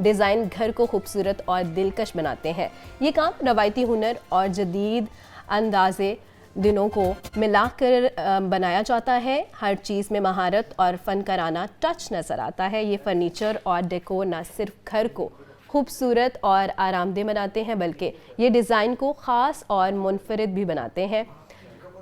Design گھر کو خوبصورت اور دلکش بناتے ہیں۔ یہ کام روایتی ہنر اور جدید اندازے دنوں کو ملا کر بنایا جاتا ہے۔ ہر چیز میں مہارت اور فنکارانہ ٹچ نظر آتا ہے۔ یہ فرنیچر اور ڈیکور نہ صرف گھر کو خوبصورت اور آرام دہ بناتے ہیں بلکہ یہ ڈیزائن کو خاص اور منفرد بھی بناتے ہیں۔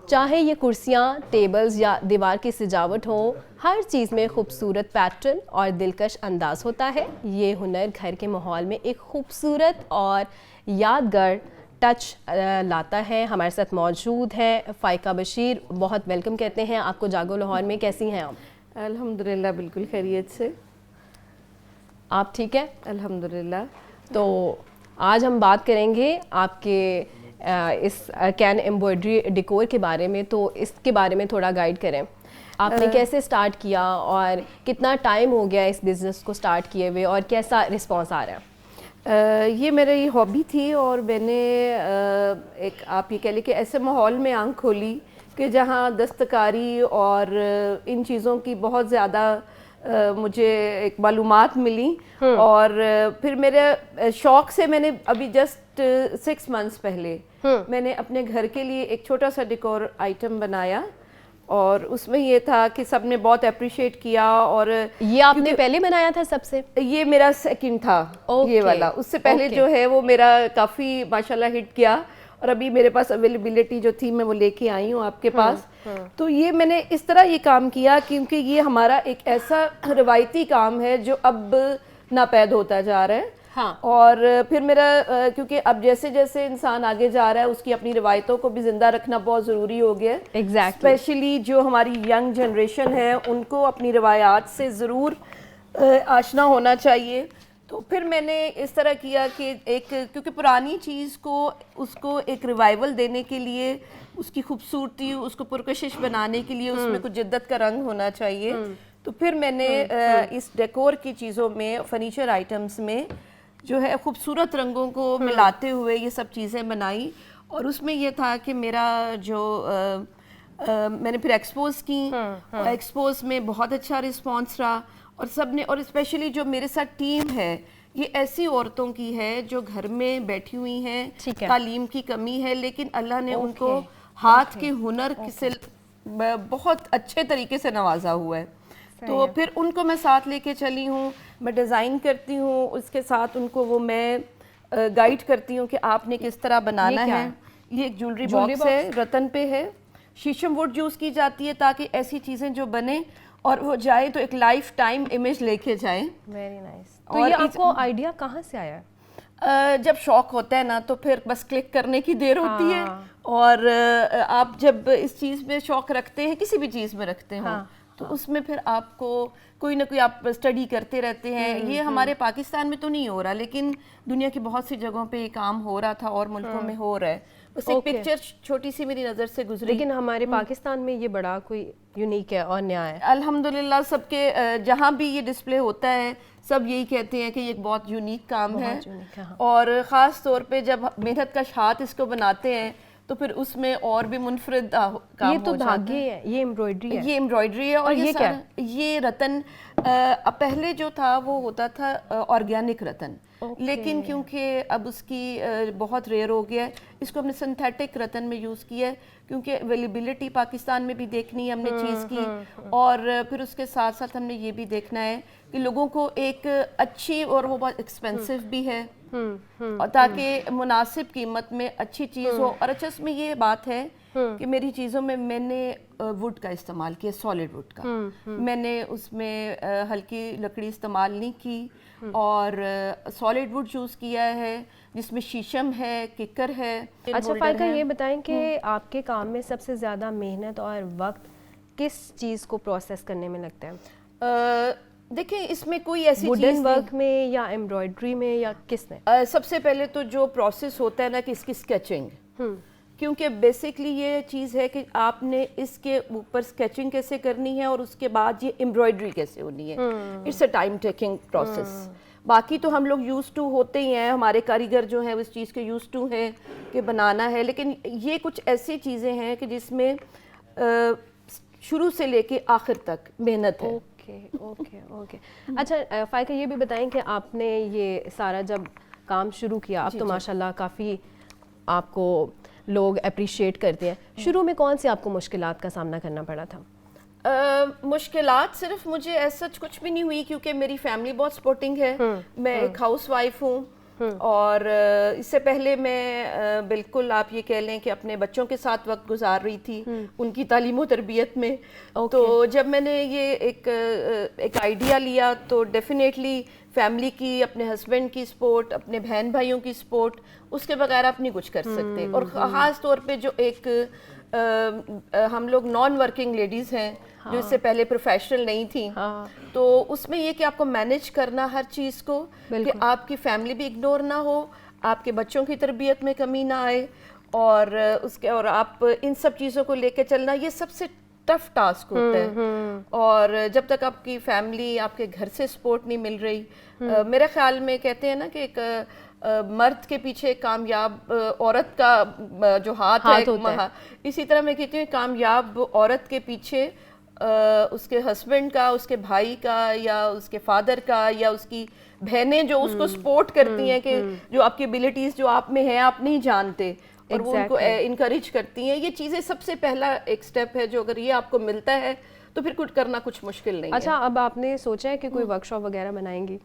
چاہے یہ کرسیاں، ٹیبلز یا دیوار کی سجاوٹ ہو، ہر چیز میں خوبصورت پیٹرن اور دلکش انداز ہوتا ہے۔ یہ ہنر گھر کے ماحول میں ایک خوبصورت اور یادگار ٹچ لاتا ہے۔ ہمارے ساتھ موجود ہیں فائقہ بشیر، بہت ویلکم کہتے ہیں آپ کو جاگو لاہور میں۔ کیسی ہیں آپ؟ الحمدللہ بالکل خیریت سے۔ آپ ٹھیک ہے؟ الحمدللہ۔ تو آج ہم بات کریں گے آپ کے اس کین ایمبرائڈری ڈیکور کے بارے میں، تو اس کے بارے میں تھوڑا گائیڈ کریں۔ آپ نے کیسے سٹارٹ کیا اور کتنا ٹائم ہو گیا اس بزنس کو سٹارٹ کیے ہوئے اور کیسا رسپانس آ رہا ہے؟ یہ میری ہابی تھی اور میں نے ایک آپ یہ کہہ لیں کہ ایسے ماحول میں آنکھ کھولی کہ جہاں دستکاری اور ان چیزوں کی بہت زیادہ مجھے ایک معلومات ملی، اور پھر میرے شوق سے میں نے ابھی جسٹ 6 months پہلے میں نے اپنے گھر کے لیے ایک چھوٹا سا ڈیکور آئٹم بنایا، اور اس میں یہ تھا کہ سب نے بہت اپریشیٹ کیا۔ اور یہ آپ نے پہلے بنایا تھا سب سے؟ یہ میرا سیکنڈ تھا یہ والا، اس سے پہلے جو ہے وہ میرا کافی ماشاءاللہ ہٹ کیا، اور ابھی میرے پاس اویلیبلٹی جو تھی میں وہ لے کے آئی ہوں آپ کے پاس۔ تو یہ میں نے اس طرح یہ کام کیا کیونکہ یہ ہمارا ایک ایسا روایتی کام ہے جو اب ناپید ہوتا جا رہا ہے۔ اور پھر میرا کیونکہ اب جیسے جیسے انسان آگے جا رہا ہے اس کی اپنی روایتوں کو بھی زندہ رکھنا بہت ضروری ہو گیا ہے، اسپیشلی جو ہماری ینگ جنریشن ہے ان کو اپنی روایات سے ضرور آشنا ہونا چاہیے۔ تو پھر میں نے اس طرح کیا کہ ایک کیونکہ پرانی چیز کو اس کو ایک ریوائول دینے کے لیے، اس کی خوبصورتی، اس کو پرکشش بنانے کے لیے اس میں کچھ جدت کا رنگ ہونا چاہیے، تو پھر میں نے اس ڈیکور کی چیزوں میں، فرنیچر آئٹمس میں جو ہے خوبصورت رنگوں کو ملاتے ہوئے یہ سب چیزیں بنائی۔ اور اس میں یہ تھا کہ میرا جو میں نے پھر ایکسپوز کی، ایکسپوز میں بہت اچھا رسپانس رہا، اور سب نے، اور اسپیشلی جو میرے ساتھ ٹیم ہے یہ ایسی عورتوں کی ہے جو گھر میں بیٹھی ہوئی ہیں، تعلیم کی کمی ہے لیکن اللہ نے ان کو ہاتھ کے ہنر سے بہت اچھے طریقے سے نوازا ہوا ہے، تو پھر ان کو میں ساتھ لے کے چلی ہوں، میں ڈیزائن کرتی ہوں، اس کے ساتھ ان کو وہ میں گائیڈ کرتی ہوں کہ آپ نے کس طرح بنانا ہے۔ یہ ایک جولری باکس ہے، رتن پہ ہے، شیشم ووڈ یوز کی جاتی ہے تاکہ ایسی چیزیں جو بنے اور وہ جائے تو ایک لائف ٹائم امیج لے کے جائیں۔ Very nice. تو یہ آپ کو آئیڈیا کہاں سے آیا؟ جب شوق ہوتا ہے نا تو پھر بس کلک کرنے کی دیر ہوتی ہے، اور آپ جب اس چیز میں شوق رکھتے ہیں، کسی بھی چیز میں رکھتے ہوں، تو اس میں پھر آپ کو کوئی نہ کوئی آپ اسٹڈی کرتے رہتے ہیں۔ یہ ہمارے پاکستان میں تو نہیں ہو رہا لیکن دنیا کی بہت سی جگہوں پہ یہ کام ہو رہا تھا اور ملکوں میں ہو رہا ہے۔ بس ایک پکچر چھوٹی سی میری نظر سے گزری، لیکن ہمارے پاکستان میں یہ بڑا کوئی یونیک ہے اور نیا ہے۔ الحمدللہ سب کے جہاں بھی یہ ڈسپلے ہوتا ہے سب یہی کہتے ہیں کہ یہ ایک بہت یونیک کام ہے، اور خاص طور پہ جب محنت کش ہاتھ اس کو بناتے ہیں تو پھر اس میں اور بھی منفرد کام ہو جاتا ہے۔ یہ تو دھاگے ہے، یہ ایمبرائڈری ہے؟ یہ ایمبرائڈری ہے، اور یہ کیا ہے؟ یہ رتن پہلے جو تھا وہ ہوتا تھا آرگینک رتن، لیکن کیونکہ اب اس کی بہت ریئر ہو گیا ہے، اس کو ہم نے سنتھیٹک رتن میں یوز کیا ہے کیونکہ اویلیبلٹی پاکستان میں بھی دیکھنی ہے ہم نے چیز کی، اور پھر اس کے ساتھ ساتھ ہم نے یہ بھی دیکھنا ہے کہ لوگوں کو ایک اچھی، اور وہ بہت ایکسپینسو بھی ہے، اور تاکہ مناسب قیمت میں اچھی چیز ہو۔ اور اچھا اس میں یہ بات ہے کہ میری چیزوں میں میں نے ووڈ کا استعمال کیا، سالڈ ووڈ کا، میں نے اس میں ہلکی لکڑی استعمال نہیں کی، اور سالڈ ووڈ یوز کیا ہے جس میں شیشم ہے، ککر ہے۔ اچھا فائقہ یہ بتائیں کہ آپ کے کام میں سب سے زیادہ محنت اور وقت کس چیز کو پروسیس کرنے میں لگتا ہے؟ دیکھیں اس میں کوئی ایسی چیز ووڈن ورک میں یا ایمبرائڈری میں یا کس میں؟ سب سے پہلے تو جو پروسیس ہوتا ہے نا کہ اس کی اسکیچنگ، کیونکہ بیسکلی یہ چیز ہے کہ آپ نے اس کے اوپر اسکیچنگ کیسے کرنی ہے اور اس کے بعد یہ ایمبرائڈری کیسے ہونی ہے، it's a time taking process. باقی تو ہم لوگ یوز ٹو ہوتے ہی ہیں، ہمارے کاریگر جو ہیں اس چیز کے یوز ٹو ہیں کہ بنانا ہے، لیکن یہ کچھ ایسی چیزیں ہیں کہ جس میں شروع سے لے کے آخر تک محنت ہے۔ Okay okay okay. اچھا فائقہ یہ بھی بتائیں کہ آپ نے یہ سارا جب کام شروع کیا، اب تو ماشاءاللہ کافی آپ کو لوگ اپریشیٹ کرتے ہیں، شروع میں کون سی آپ کو مشکلات کا سامنا کرنا پڑا تھا؟ مشکلات صرف مجھے ایسا کچھ بھی نہیں ہوئی کیونکہ میری فیملی بہت سپورٹنگ ہے. میں ایک ہاؤس وائف ہوں اور اس سے پہلے میں بالکل آپ یہ کہہ لیں کہ اپنے بچوں کے ساتھ وقت گزار رہی تھی ان کی تعلیم و تربیت میں. تو جب میں نے یہ ایک آئیڈیا لیا تو ڈیفینیٹلی فیملی کی، اپنے ہسبینڈ کی سپورٹ، اپنے بہن بھائیوں کی سپورٹ، اس کے بغیر آپ نہیں کچھ کر سکتے. اور خاص طور پہ جو ایک ہم لوگ نان ورکنگ لیڈیز ہیں جو اس سے پہلے پروفیشنل نہیں تھیں، تو اس میں یہ کہ آپ کو مینیج کرنا ہر چیز کو کہ آپ کی فیملی بھی اگنور نہ ہو، آپ کے بچوں کی تربیت میں کمی نہ آئے، اور آپ ان سب چیزوں کو لے کے چلنا، یہ سب سے ٹف ٹاسک ہوتا ہے. اور جب تک آپ کی فیملی آپ کے گھر سے سپورٹ نہیں مل رہی، میرے خیال میں کہتے ہیں نا کہ ایک مرد کے پیچھے کامیاب عورت کا جو ہاتھ ہے، اسی طرح میں کہتی ہوں کامیاب عورت کے پیچھے اس کے ہسبینڈ کا، اس کے بھائی کا، یا اس کے فادر کا، یا اس کی بہنیں جو اس کو سپورٹ کرتی ہیں کہ جو آپ کی ابیلٹیز جو آپ میں ہیں آپ نہیں جانتے، اور وہ ان کو انکریج کرتی ہیں. یہ چیزیں سب سے پہلا ایک سٹیپ ہے جو اگر یہ آپ کو ملتا ہے تو پھر کچھ کرنا کچھ مشکل نہیں ہے. اچھا اب آپ نے سوچا ہے کہ کوئی ورک شاپ وغیرہ بنائیں گی؟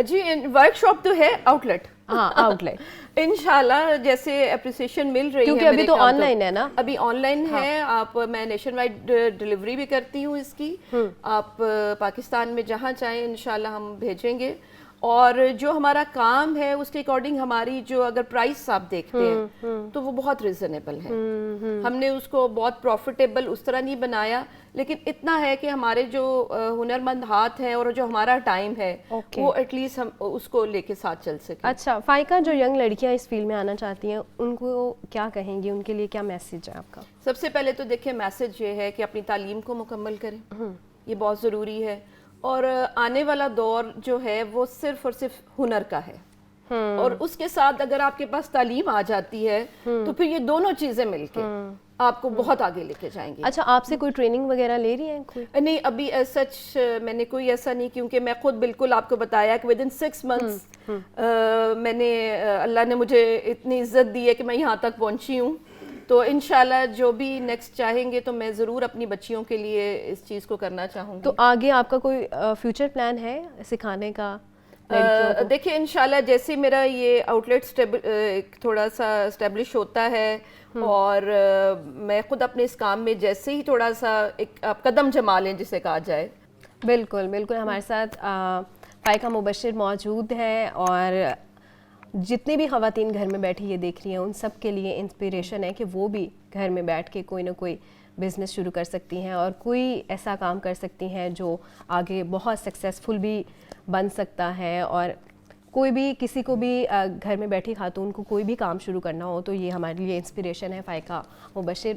جی ورک شاپ تو ہے، آؤٹ لیٹ. ہاں آؤٹ لیٹ انشاءاللہ جیسے اپریسیشن مل رہی ہے، کیونکہ ابھی تو آن لائن ہے نا، ابھی آن لائن ہے. میں نیشن وائڈ ڈلیوری بھی کرتی ہوں اس کی، آپ پاکستان میں جہاں چاہیں انشاءاللہ ہم بھیجیں گے. اور جو ہمارا کام ہے اس کے اکارڈنگ ہماری جو اگر پرائس آپ دیکھتے ہیں تو وہ بہت ریزنیبل ہے. ہم نے اس کو بہت پروفیٹیبل اس طرح نہیں بنایا، لیکن اتنا ہے کہ ہمارے جو ہنرمند ہاتھ ہیں اور جو ہمارا ٹائم ہے وہ ایٹ لیسٹ ہم اس کو لے کے ساتھ چل سکیں. اچھا فائقہ، جو ینگ لڑکیاں اس فیلڈ میں آنا چاہتی ہیں ان کو کیا کہیں گی، ان کے لیے کیا میسیج ہے آپ کا؟ سب سے پہلے تو دیکھیں میسیج یہ ہے کہ اپنی تعلیم کو مکمل کریں، یہ بہت ضروری ہے. اور آنے والا دور جو ہے وہ صرف اور صرف ہنر کا ہے، اور اس کے ساتھ اگر آپ کے پاس تعلیم آ جاتی ہے تو پھر یہ دونوں چیزیں مل کے آپ کو بہت آگے لے کے جائیں گے. اچھا آپ سے کوئی ٹریننگ وغیرہ لے رہی ہیں کوئی؟ نہیں ابھی سچ میں نے کوئی ایسا نہیں، کیونکہ میں خود بالکل آپ کو بتایا کہ ودن 6 months میں نے اللہ نے مجھے اتنی عزت دی ہے کہ میں یہاں تک پہنچی ہوں. تو انشاءاللہ جو بھی نیکسٹ چاہیں گے تو میں ضرور اپنی بچیوں کے لیے اس چیز کو کرنا چاہوں گی. تو آگے آپ کا کوئی فیوچر پلان ہے سکھانے کا؟ دیکھیں انشاءاللہ جیسے میرا یہ آؤٹ لیٹ تھوڑا سا اسٹیبلش ہوتا ہے اور میں خود اپنے اس کام میں جیسے ہی تھوڑا سا ایک آپ قدم جما لیں جسے کہا جائے. بالکل بالکل. ہمارے ساتھ فائقہ مبشر موجود ہیں، اور جتنی بھی خواتین گھر میں بیٹھی یہ دیکھ رہی ہیں ان سب کے لیے انسپریشن ہے کہ وہ بھی گھر میں بیٹھ کے کوئی نہ کوئی بزنس شروع کر سکتی ہیں اور کوئی ایسا کام کر سکتی ہیں جو آگے بہت سکسیزفل بھی بن سکتا ہے. اور کوئی بھی کسی کو بھی گھر میں بیٹھی خاتون کو کوئی بھی کام شروع کرنا ہو تو یہ ہمارے لیے انسپریشن ہے فائقہ مبشر.